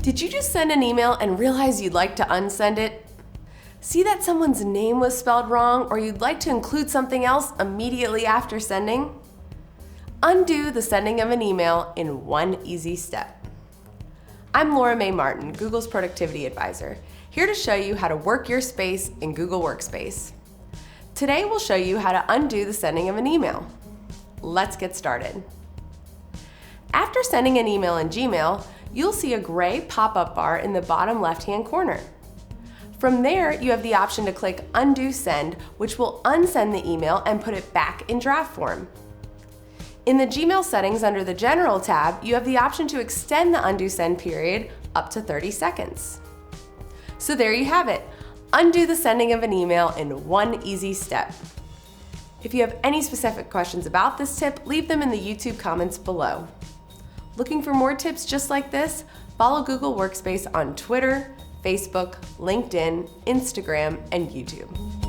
Did you just send an email and realize you'd like to unsend it? See that someone's name was spelled wrong, or you'd like to include something else immediately after sending? Undo the sending of an email in one easy step. I'm Laura Mae Martin, Google's Productivity Advisor, here to show you how to work your space in Google Workspace. Today we'll show you how to undo the sending of an email. Let's get started. After sending an email in Gmail, you'll see a gray pop-up bar in the bottom left-hand corner. From there, you have the option to click Undo Send, which will unsend the email and put it back in draft form. In the Gmail settings under the General tab, you have the option to extend the undo send period up to 30 seconds. So there you have it. Undo the sending of an email in one easy step. If you have any specific questions about this tip, leave them in the YouTube comments below. Looking for more tips just like this? Follow Google Workspace on Twitter, Facebook, LinkedIn, Instagram, and YouTube.